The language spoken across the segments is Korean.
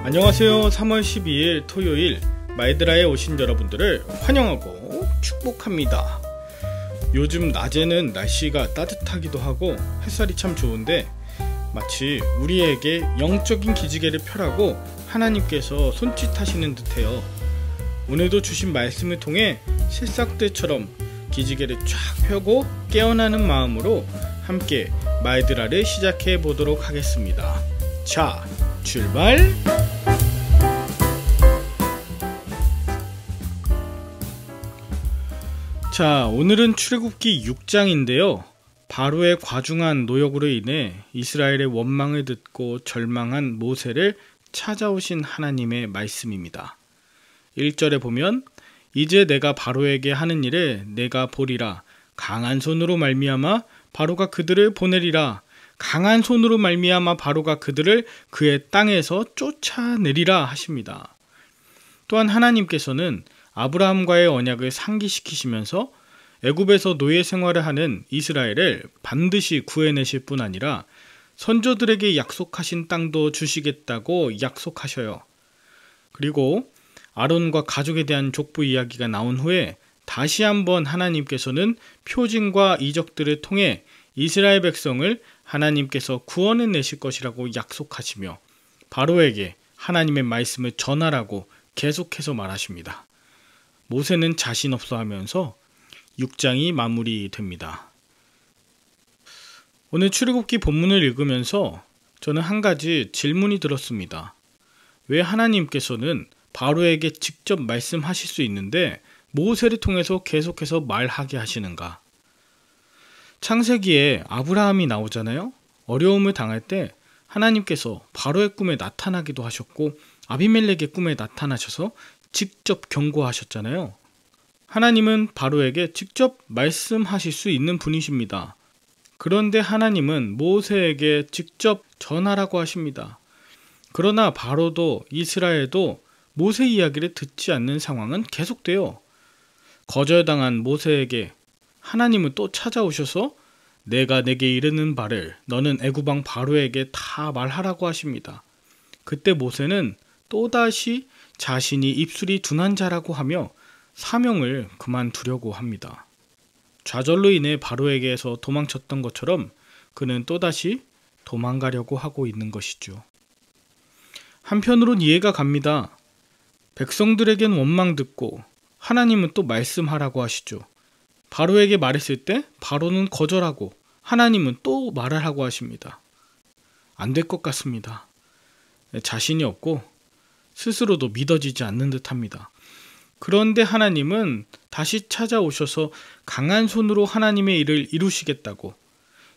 안녕하세요. 3월 12일 토요일 마이드라에 오신 여러분들을 환영하고 축복합니다. 요즘 낮에는 날씨가 따뜻하기도 하고 햇살이 참 좋은데 마치 우리에게 영적인 기지개를 펴라고 하나님께서 손짓하시는 듯해요. 오늘도 주신 말씀을 통해 새싹들처럼 기지개를 쫙 펴고 깨어나는 마음으로 함께 마이드라를 시작해 보도록 하겠습니다. 자, 출발! 자, 오늘은 출애굽기 6장인데요. 바로의 과중한 노역으로 인해 이스라엘의 원망을 듣고 절망한 모세를 찾아오신 하나님의 말씀입니다. 1절에 보면 이제 내가 바로에게 하는 일을 내가 보리라. 강한 손으로 말미암아 바로가 그들을 보내리라. 강한 손으로 말미암아 바로가 그들을 그의 땅에서 쫓아내리라 하십니다. 또한 하나님께서는 아브라함과의 언약을 상기시키시면서 애굽에서 노예 생활을 하는 이스라엘을 반드시 구해내실 뿐 아니라 선조들에게 약속하신 땅도 주시겠다고 약속하셔요. 그리고 아론과 가족에 대한 족보 이야기가 나온 후에 다시 한번 하나님께서는 표징과 이적들을 통해 이스라엘 백성을 하나님께서 구원해내실 것이라고 약속하시며 바로에게 하나님의 말씀을 전하라고 계속해서 말하십니다. 모세는 자신 없어 하면서 6장이 마무리됩니다. 오늘 출애굽기 본문을 읽으면서 저는 한 가지 질문이 들었습니다. 왜 하나님께서는 바로에게 직접 말씀하실 수 있는데 모세를 통해서 계속해서 말하게 하시는가? 창세기에 아브라함이 나오잖아요. 어려움을 당할 때 하나님께서 바로의 꿈에 나타나기도 하셨고 아비멜렉의 꿈에 나타나셔서 직접 경고하셨잖아요. 하나님은 바로에게 직접 말씀하실 수 있는 분이십니다. 그런데 하나님은 모세에게 직접 전하라고 하십니다. 그러나 바로도 이스라엘도 모세 이야기를 듣지 않는 상황은 계속돼요. 거절당한 모세에게 하나님은 또 찾아오셔서 내가 내게 이르는 바를 너는 애굽왕 바로에게 다 말하라고 하십니다. 그때 모세는 또다시 자신이 입술이 둔한 자라고 하며 사명을 그만두려고 합니다. 좌절로 인해 바로에게서 도망쳤던 것처럼 그는 또다시 도망가려고 하고 있는 것이죠. 한편으론 이해가 갑니다. 백성들에겐 원망 듣고 하나님은 또 말씀하라고 하시죠. 바로에게 말했을 때 바로는 거절하고 하나님은 또 말을 하고 하십니다. 안 될 것 같습니다. 자신이 없고 스스로도 믿어지지 않는 듯합니다. 그런데 하나님은 다시 찾아오셔서 강한 손으로 하나님의 일을 이루시겠다고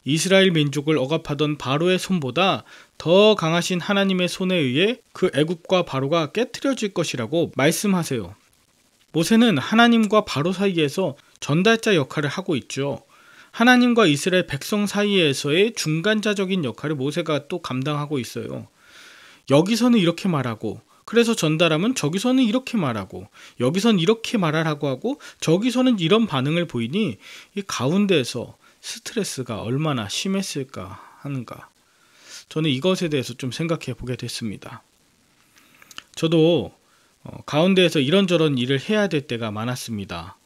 이스라엘 민족을 억압하던 바로의 손보다 더 강하신 하나님의 손에 의해 그 애굽과 바로가 깨트려질 것이라고 말씀하세요. 모세는 하나님과 바로 사이에서 전달자 역할을 하고 있죠. 하나님과 이스라엘 백성 사이에서의 중간자적인 역할을 모세가 또 감당하고 있어요. 여기서는 이렇게 말하고 그래서 전달하면 저기서는 이렇게 말하고 여기선 이렇게 말하라고 하고 저기서는 이런 반응을 보이니 이 가운데에서 스트레스가 얼마나 심했을까 하는가. 저는 이것에 대해서 좀 생각해 보게 됐습니다. 저도 가운데에서 이런저런 일을 해야 될 때가 많았습니다.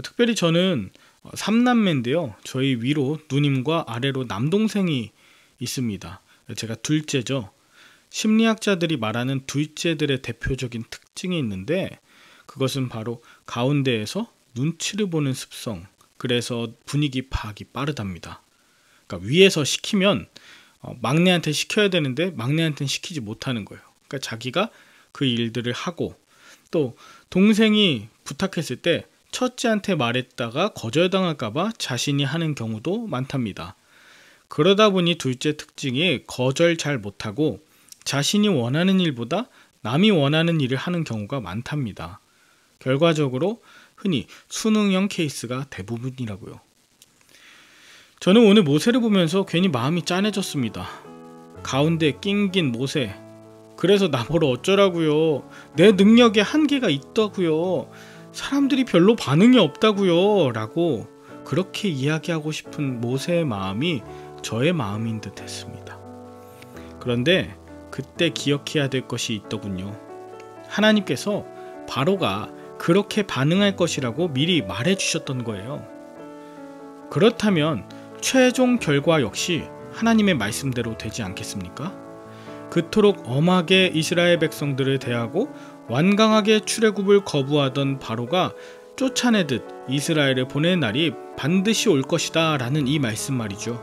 특별히 저는 3남매인데요. 저희 위로 누님과 아래로 남동생이 있습니다. 제가 둘째죠. 심리학자들이 말하는 둘째들의 대표적인 특징이 있는데 그것은 바로 가운데에서 눈치를 보는 습성, 그래서 분위기 파악이 빠르답니다. 그러니까 위에서 시키면 막내한테 시켜야 되는데 막내한테는 시키지 못하는 거예요. 그러니까 자기가 그 일들을 하고 또 동생이 부탁했을 때 첫째한테 말했다가 거절당할까봐 자신이 하는 경우도 많답니다. 그러다 보니 둘째 특징이 거절 잘 못하고 자신이 원하는 일보다 남이 원하는 일을 하는 경우가 많답니다. 결과적으로 흔히 수능형 케이스가 대부분이라고요. 저는 오늘 모세를 보면서 괜히 마음이 짠해졌습니다. 가운데 낑긴 모세. 그래서 나보러 어쩌라고요. 내 능력에 한계가 있다고요. 사람들이 별로 반응이 없다고요. 라고 그렇게 이야기하고 싶은 모세의 마음이 저의 마음인 듯 했습니다. 그런데 그때 기억해야 될 것이 있더군요. 하나님께서 바로가 그렇게 반응할 것이라고 미리 말해 주셨던 거예요. 그렇다면 최종 결과 역시 하나님의 말씀대로 되지 않겠습니까? 그토록 엄하게 이스라엘 백성들을 대하고 완강하게 출애굽을 거부하던 바로가 쫓아내듯 이스라엘을 보낼 날이 반드시 올 것이다 라는 이 말씀 말이죠.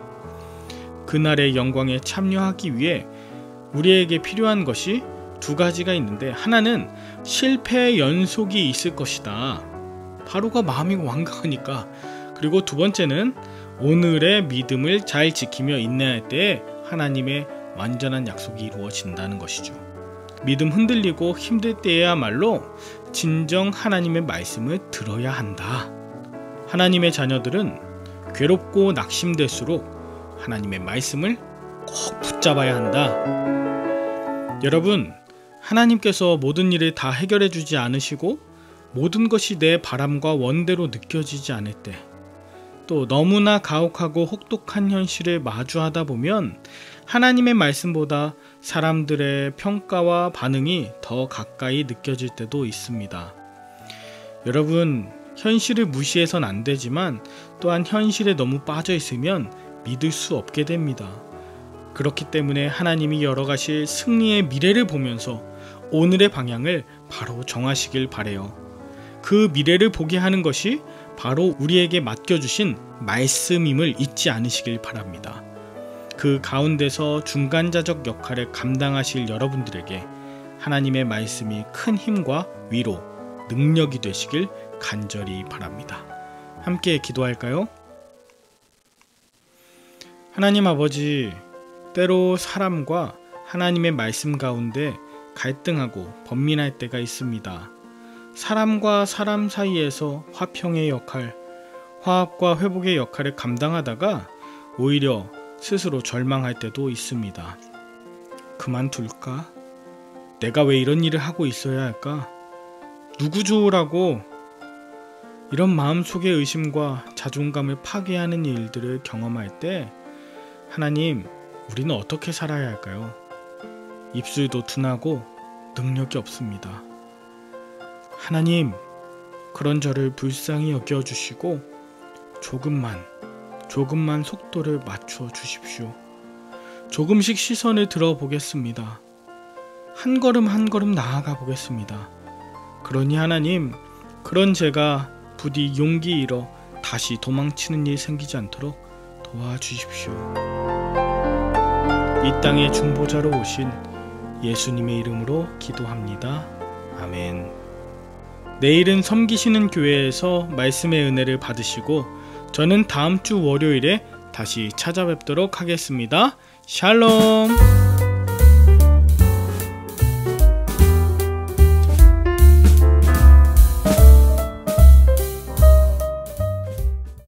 그날의 영광에 참여하기 위해 우리에게 필요한 것이 두 가지가 있는데, 하나는 실패의 연속이 있을 것이다. 바로가 마음이 완강하니까. 그리고 두 번째는 오늘의 믿음을 잘 지키며 인내할 때에 하나님의 완전한 약속이 이루어진다는 것이죠. 믿음 흔들리고 힘들 때야말로 진정 하나님의 말씀을 들어야 한다. 하나님의 자녀들은 괴롭고 낙심될수록 하나님의 말씀을 꼭 붙잡아야 한다. 여러분, 하나님께서 모든 일을 다 해결해 주지 않으시고 모든 것이 내 바람과 원대로 느껴지지 않을 때, 또 너무나 가혹하고 혹독한 현실을 마주하다 보면 하나님의 말씀보다 사람들의 평가와 반응이 더 가까이 느껴질 때도 있습니다. 여러분, 현실을 무시해선 안 되지만 또한 현실에 너무 빠져 있으면 믿을 수 없게 됩니다. 그렇기 때문에 하나님이 열어가실 승리의 미래를 보면서 오늘의 방향을 바로 정하시길 바래요. 그 미래를 보게 하는 것이 바로 우리에게 맡겨주신 말씀임을 잊지 않으시길 바랍니다. 그 가운데서 중간자적 역할을 감당하실 여러분들에게 하나님의 말씀이 큰 힘과 위로, 능력이 되시길 간절히 바랍니다. 함께 기도할까요? 하나님 아버지, 때로 사람과 하나님의 말씀 가운데 갈등하고 번민할 때가 있습니다. 사람과 사람 사이에서 화평의 역할, 화합과 회복의 역할을 감당하다가 오히려 스스로 절망할 때도 있습니다. 그만둘까? 내가 왜 이런 일을 하고 있어야 할까? 누구 좋으라고? 이런 마음속의 의심과 자존감을 파괴하는 일들을 경험할 때 하나님, 우리는 어떻게 살아야 할까요? 입술도 둔하고 능력이 없습니다. 하나님, 그런 저를 불쌍히 여겨주시고 조금만 속도를 맞춰 주십시오. 조금씩 시선을 들어보겠습니다. 한 걸음 한 걸음 나아가 보겠습니다. 그러니 하나님, 그런 제가 부디 용기 잃어 다시 도망치는 일 생기지 않도록 도와주십시오. 이 땅의 중보자로 오신 예수님의 이름으로 기도합니다. 아멘. 내일은 섬기시는 교회에서 말씀의 은혜를 받으시고 저는 다음 주 월요일에 다시 찾아뵙도록 하겠습니다. 샬롬.